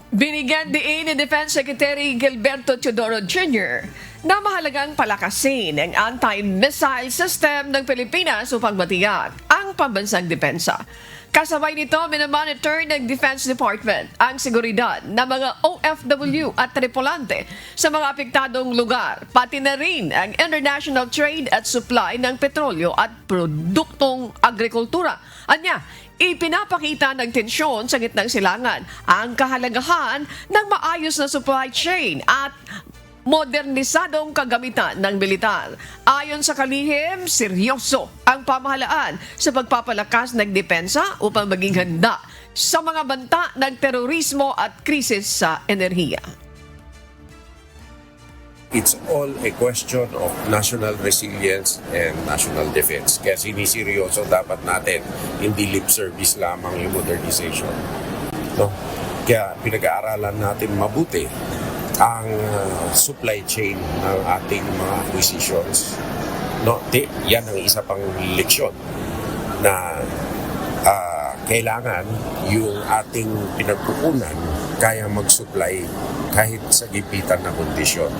Binigyan diin ni Defense Secretary Gilberto Teodoro Jr. na mahalagang palakasin ang anti-missile system ng Pilipinas upang matiyak ang pambansang depensa. Kasabay nito, minamonitor ng Defense Department ang seguridad ng mga OFW at tripulante sa mga apektadong lugar, pati na rin ang international trade at supply ng petrolyo at produktong agrikultura. Anya, ipinapakita ng tensyon sa gitnang silangan ang kahalagahan ng maayos na supply chain at modernisadong kagamitan ng militar. Ayon sa kalihim, seryoso ang pamahalaan sa pagpapalakas ng depensa upang maging handa sa mga banta ng terorismo at krisis sa enerhiya. It's all a question of national resilience and national defense. Kaya siniseryoso dapat natin, hindi lip service lamang yung modernization. No? Kaya pinag-aaralan natin mabuti ang supply chain ng ating mga acquisitions. No? Yan ang isa pang leksyon na kailangan yung ating pinagkukunan kaya mag-supply kahit sa gipitan na kondisyon.